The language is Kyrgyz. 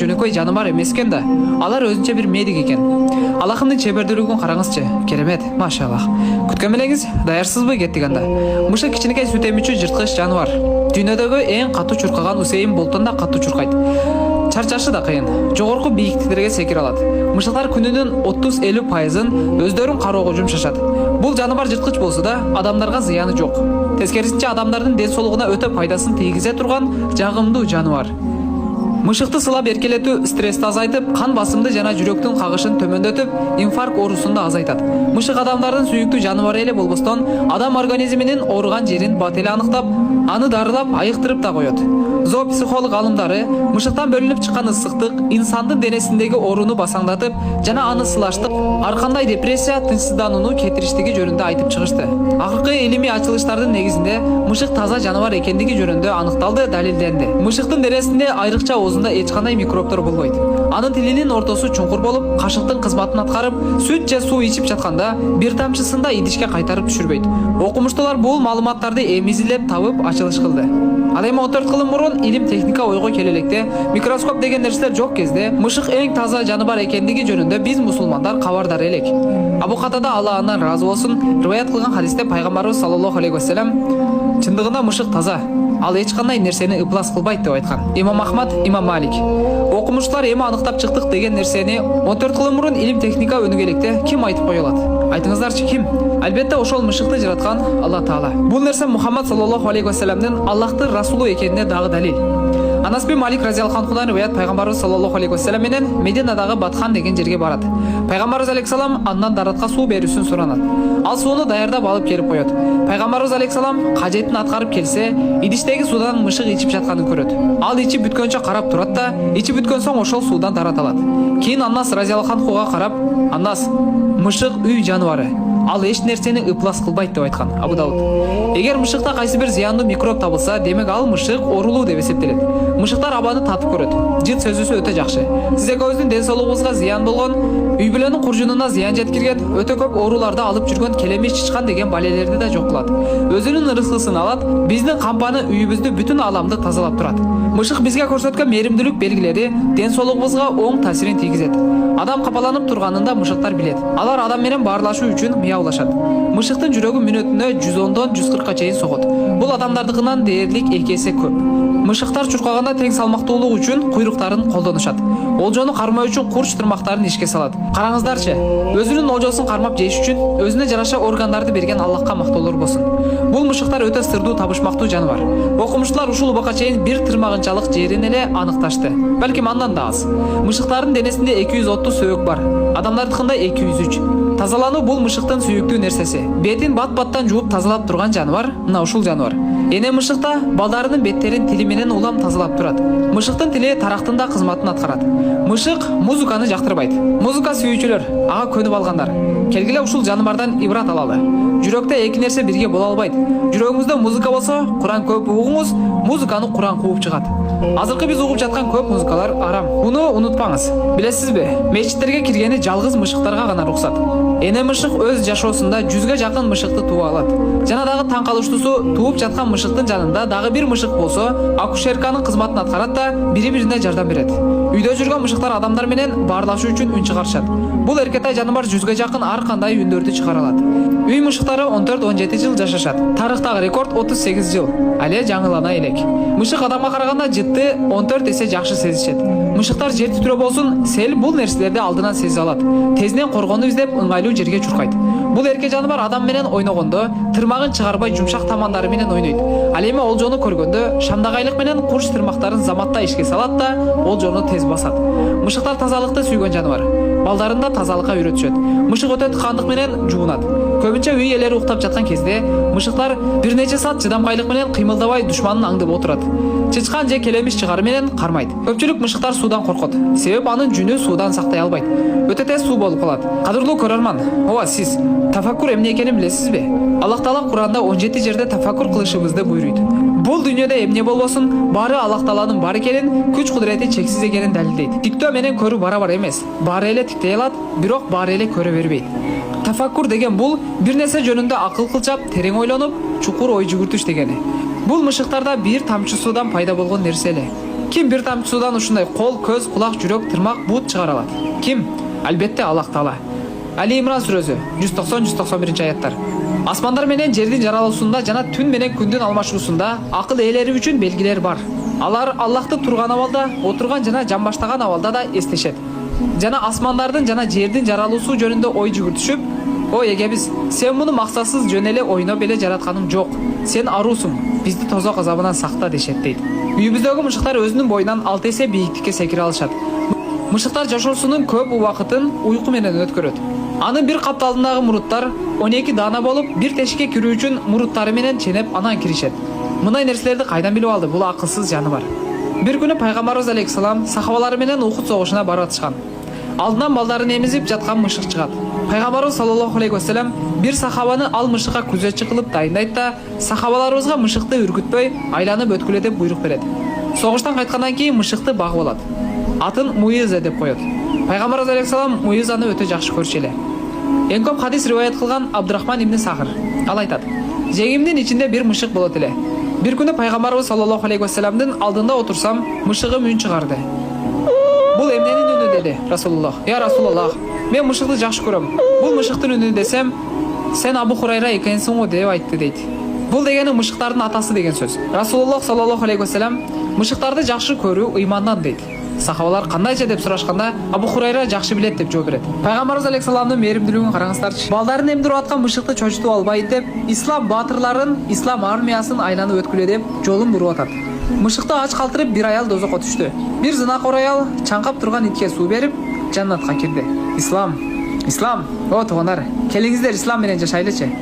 жөнөкөй жаныбар эмес экен да. Алар өзүнчө бир медик экен. Аллахымдын чебердүүлүгүн караңызчы. Керемет, машаллах. Күткөн белеңиз, даярсызбы кеттик анда. Мышык кичинекей сүт эмүүчү жырткыч жаныбар. Дүйнөдөгү эң катуу чуркаган Усейин Болттон да катуу чуркайт. Чарчашы да кыйын. Жогорку бийиктиктерге секире алат. Мышыктар күнүнүн 30-50%-ын өздөрүн кароого жумшашат. Бул жаныбар жырткыч болсо да, адамдарга зыяны жок. Тескерисинче адамдардын ден соолугуна өтө пайдасын тийгизе турган жагымдуу жаныбар. Мышыкты сылап эркелетүү стрессти азайтып, кан басымды жана жүрөктүн кагышын төмөндөтүп, инфаркт оорусун да азайтат. Мышык адамдардын сүйүктүү жаныбары эле болбостон, адам организминин ооруган жерин бат эле аныктап, аны дарылап, айыктырып да коет. Зоопсихолог алымдары мышыктан бөлүнүп чыккан ысыктык инсандын денесиндеги ооруну басаңдатып, жана аны сылаштык, ар кандай депрессия, тынчсызданууну кетириштиги жөнүндө айтып чыгышты. Акыркы илимий ачылыштардын негизинде мышык таза жаныбар экендиги жөнүндө аныкталды, далилденди. Мышыктын денесинде айрыкча оозунда эч кандай микробтор болбойт. Анын тилинин ортосу чуңкур болуп, кашыктын кызматын аткарып, сүт же суу ичип жатканда бир тамчысын да идишке кайтарып түшүрбөйт. Окумуштуулар бул маалыматтарды эмизилеп табып ачылыш кылды. Ал эми 14 кылым мурун илим техника ойго келе электе микроскоп деген нерселер жок кезде мышык эң таза жаныбар экендиги жөнүндө биз мусулмандар кабардар элек. Абу Катада Алла андан ыраазы болсун, риваят кылган хадисте пайгамбарыбыз саллаллаху алейхи вассалам чындыгында мышык таза, ал эч кандай нерсени ыплас кылбайт деп айткан. Имам Ахмад, Имам Малик. Окумуштуулар эми аныктап чыктык деген нерсени 14 кылым мурун илим техника өнүгө электе ким айтып кое алат? Айтыңыздарчы, ким? Албетте ошол мышыкты жараткан Алла Таала. Бул нерсе Мухаммад саллаллаху алейхи вассаламдын Аллахтын расулу экенине дагы далил. Анас бин Малик разияллаху анхудан риваят пайгамбарыбыз саллаллаху алейхи вассалам менен Мединадагы Батхан деген жерге барат. Пайгамбарыбыз алейхиссалам андан даратка суу берүүсүн суранат. Ал сууну даярдап алып келип коет. Пайгамбарыбыз алейхиссалам кажетин аткарып келсе, идиштеги суудан мышык ичип жатканын көрөт. Ал ичип бүткөнчө карап турат да, ичип бүткөн соң ошол суудан дарат алат. Кийин Анас разияллаху анхуга карап, "Анас, мышык үй жаныбары. Ал эч нерсени ыплас кылбайт" деп айткан Абу Дауд. Эгер мышыкта кайсы бир зыяндуу микроб табылса, демек ал мышык оорулуу деп эсептелет. Мышыктар абаны татып көрөт. Жыт сөзүсү өтө жакшы. Сиз экөөбүздүн ден соолугубузга зыян болгон, үй бүлөнүн куржунуна зыян жеткирген, өтө көп ооруларды алып жүргөн келемиш чычкан деген балелерди да жок кылат. Өзүнүн ырыскысын алат, биздин кампаны, үйүбүздү, бүтүн ааламды тазалап турат. Мышык бизге көрсөткөн мээримдүүлүк белгилери ден соолугубузга оң таасирин тийгизет. Адам капаланып турганында мышыктар билет. Алар адам менен баарлашуу үчүн мияулашат. Мышыктын жүрөгү мүнөтүнө 110дон 140ка чейин согот. Бул адамдардыкынан дээрлик 2 эсе көп. Мышыктар чуркаганда тең салмактуулук үчүн куйруктарын колдонушат. Олжону кармоо үчүн курч тырмактарын ишке салат. Караңыздарчы, өзүнүн олжосун кармап жеш үчүн өзүнө жараша органдарды берген Аллахка мактоолор болсун. Бул мышыктар өтө сырдуу, табышмактуу жаныбар. Окумуштуулар ушул убакка чейин бир тырмагынчалык жерин эле аныкташты. Балким андан да аз. Мышыктардын денесинде 230 сөөк бар. Адамдардыкында 203. Тазалануу бул мышыктын сүйүктүү нерсеси. Бетин бат-баттан жууп тазалап турган жаныбар мына ушул жаныбар. Эне мышыкта балдарынын беттерин тили менен улам тазалап турат. Мышыктын тили тарактын да кызматын аткарат. Мышык музыканы жактырбайт. Музыка сүйүүчүлөр, ага көнүп алгандар. Келгиле ушул жаныбардан ибрат алалы. Жүрөктө эки нерсе бирге боло албайт. Жүрөгүңүздө музыка болсо, Куран көп угуңуз, музыканы Куран кууп чыгат. Азыркы биз угуп жаткан көп музыкалар арам. Буну унутпаңыз. Билесизби? Мечиттерге киргени жалгыз мышыктарга гана уруксат. Эне мышык өз жашоосунда 100ге жакын мышыкты тууп алат. Жана дагы таң калыштуусу, тууп жаткан мышыктын жанында дагы бир мышык болсо, акушерканын кызматын аткарат да бири-бирине жардам берет. Үйдө жүргөн мышыктар адамдар менен баарлашуу үчүн үн чыгарышат. Бул эркетай жаныбар 100ге жакын ар кандай үндөрдү чыгара алат. Үй мышыктары 14-17 жыл жашашат. Тарыхтагы рекорд 38 жыл. Але жаңылана элек. Мышык адамга караганда жытты 14 эсе жакшы сезишет. Мышыктар жер титирөө болсун, сел бул нерселерди алдынан сезе алат. Тезинен коргону издеп ыңгайлуу жерге чуркайт. Бул эрке жаныбар адам менен ойногондо тырмагын чыгарбай жумшак тамандары менен ойнойт. Ал эми олжону көргөндө шамдагайлык менен курч тырмактарын заматта ишке салат да олжону тез басат. Мышыктар тазалыкты сүйгөн жаныбар. Балдарында тазалыкка үйрөтүшөт. Мышык өтө тыкандык менен жуунат. Көбүнчө үй ээлери уктап жаткан кезде мышыктар бир нече саат чыдамкайлык менен кыймылдабай душманын аңдып отурат. Чычкан же келемиш чыгары менен кармайт. Көпчүлүк мышыктар суудан коркот. Себеп анын жүнү суудан сактай албайт. Өтө тез суу болуп калат. Кадырлуу көрөрман, ооба сиз тафаккур эмне экенин билесизби? Аллах Таала Куранда 17 жерде тафаккур кылышыбызды буйруйт. Бул дүйнөдө эмне болбосун, баары Аллах Тааланын бар экенин, күч кудурети чексиз экенин далилдейт. Тиктөө менен көрүү барабар эмес. Баары эле тиктей алат, бирок баары эле көрө бербейт. Тафаккур деген бул бир нерсе жөнүндө акыл кылчап, терең ойлонуп, чукур ой жүгүртүш дегени. Бул мышыктарда бир тамчы суудан пайда болгон нерсе эле. Kim bir тамчы судан ушундай кол, көз, кулак, жүрөк, тырмак, бут чыгара алат? Ким? Албетте Аллах Таала. Али Имран сүрөсү 190-191 аяттар. Асмандар менен жердин жаралуусунда жана түн менен күндүн алмашуусунда акыл ээлери үчүн белгилер бар. Алар Аллахты турган абалда, отурган жана жамбаштаган абалда да эстешет. Жана асмандардын жана жердин жаралуусу жөнүндө ой жүгүртүшүп, ой эгебиз, сен муну максатсыз жөн эле ойноп эле жаратканың жок. Сен аруусуң, бизди тозок азабынан сакта дешет дейт. Үйүбүздөгү мышыктар өзүнүн боюнан 6 эсе бийиктикке секире алышат. Мышыктар жашоосунун көп убакытын уйку менен өткөрөт. Анын bir капталындагы муруттар 12 даана болуп, bir тешикке кирүү үчүн муруттары менен ченеп анан киришет. Мындай нерселерди кайдан билип алды? Бул акылсыз жаныбар. Bir күнү пайгамбарыбыз алейхиссалам сахабалары менен Ухуд согушуна баратышкан. Алдынан балдарын эмизип жаткан мышык чыгат. Пайгамбарыбыз саллаллаху алейхи вассалам bir сахабаны ал мышыкка күзөтчү кылып дайындайт да, сахабаларыбызга мышыкты үргүтпөй, айланып өткүлө деп буйрук берет. Согуштан кайткандан кийин мышыкты багып алат. Атын Муиза деп коет. Пайгамбарыбыз алейхиссалам Муизаны өтө жакшы көрчү эле. Эң көп хадис риваят кылган Абдурахман ибн Сахр. Ал айтат: "Жегимдин ичинде bir мышык болот эле. Bir күнү пайгамбарыбыз саллаллаху алейхи вассаламдын алдында отурсам, мышыгым үн чыгарды. Бул эмненин үнү деди Расулуллах. Я Расулуллах, мен мышыкты жакшы көрөм. Бул мышыктын үнү десем, сен Абу Хурайра экенсиң го деп айтты дейт. Бул дегени мышыктардын атасы деген сөз. Расулуллах саллаллаху алейхи вассалам мышыктарды жакшы көрүү ыймандан дейт. Сахабалар кандайча деп сурашканда Абу Хурайра жакшы билет деп жооп берет. Пайгамбарыбыз алейхиссаламдын мээримдүүлүгүн караңыздарчы. Балдарын эмдирип аткан мышыкты чочутуп албайт деп, ислам баатырларын, ислам армиясын айланып өткүлө деп жолун буруп атат. Мышыкты ач калтырып bir аял дозокко түштү. Bir зынакор аял чаңкап турган итке суу берип, жаннатка кирди. Ислам, о туугандар, келиңиздер ислам менен жашайлычы.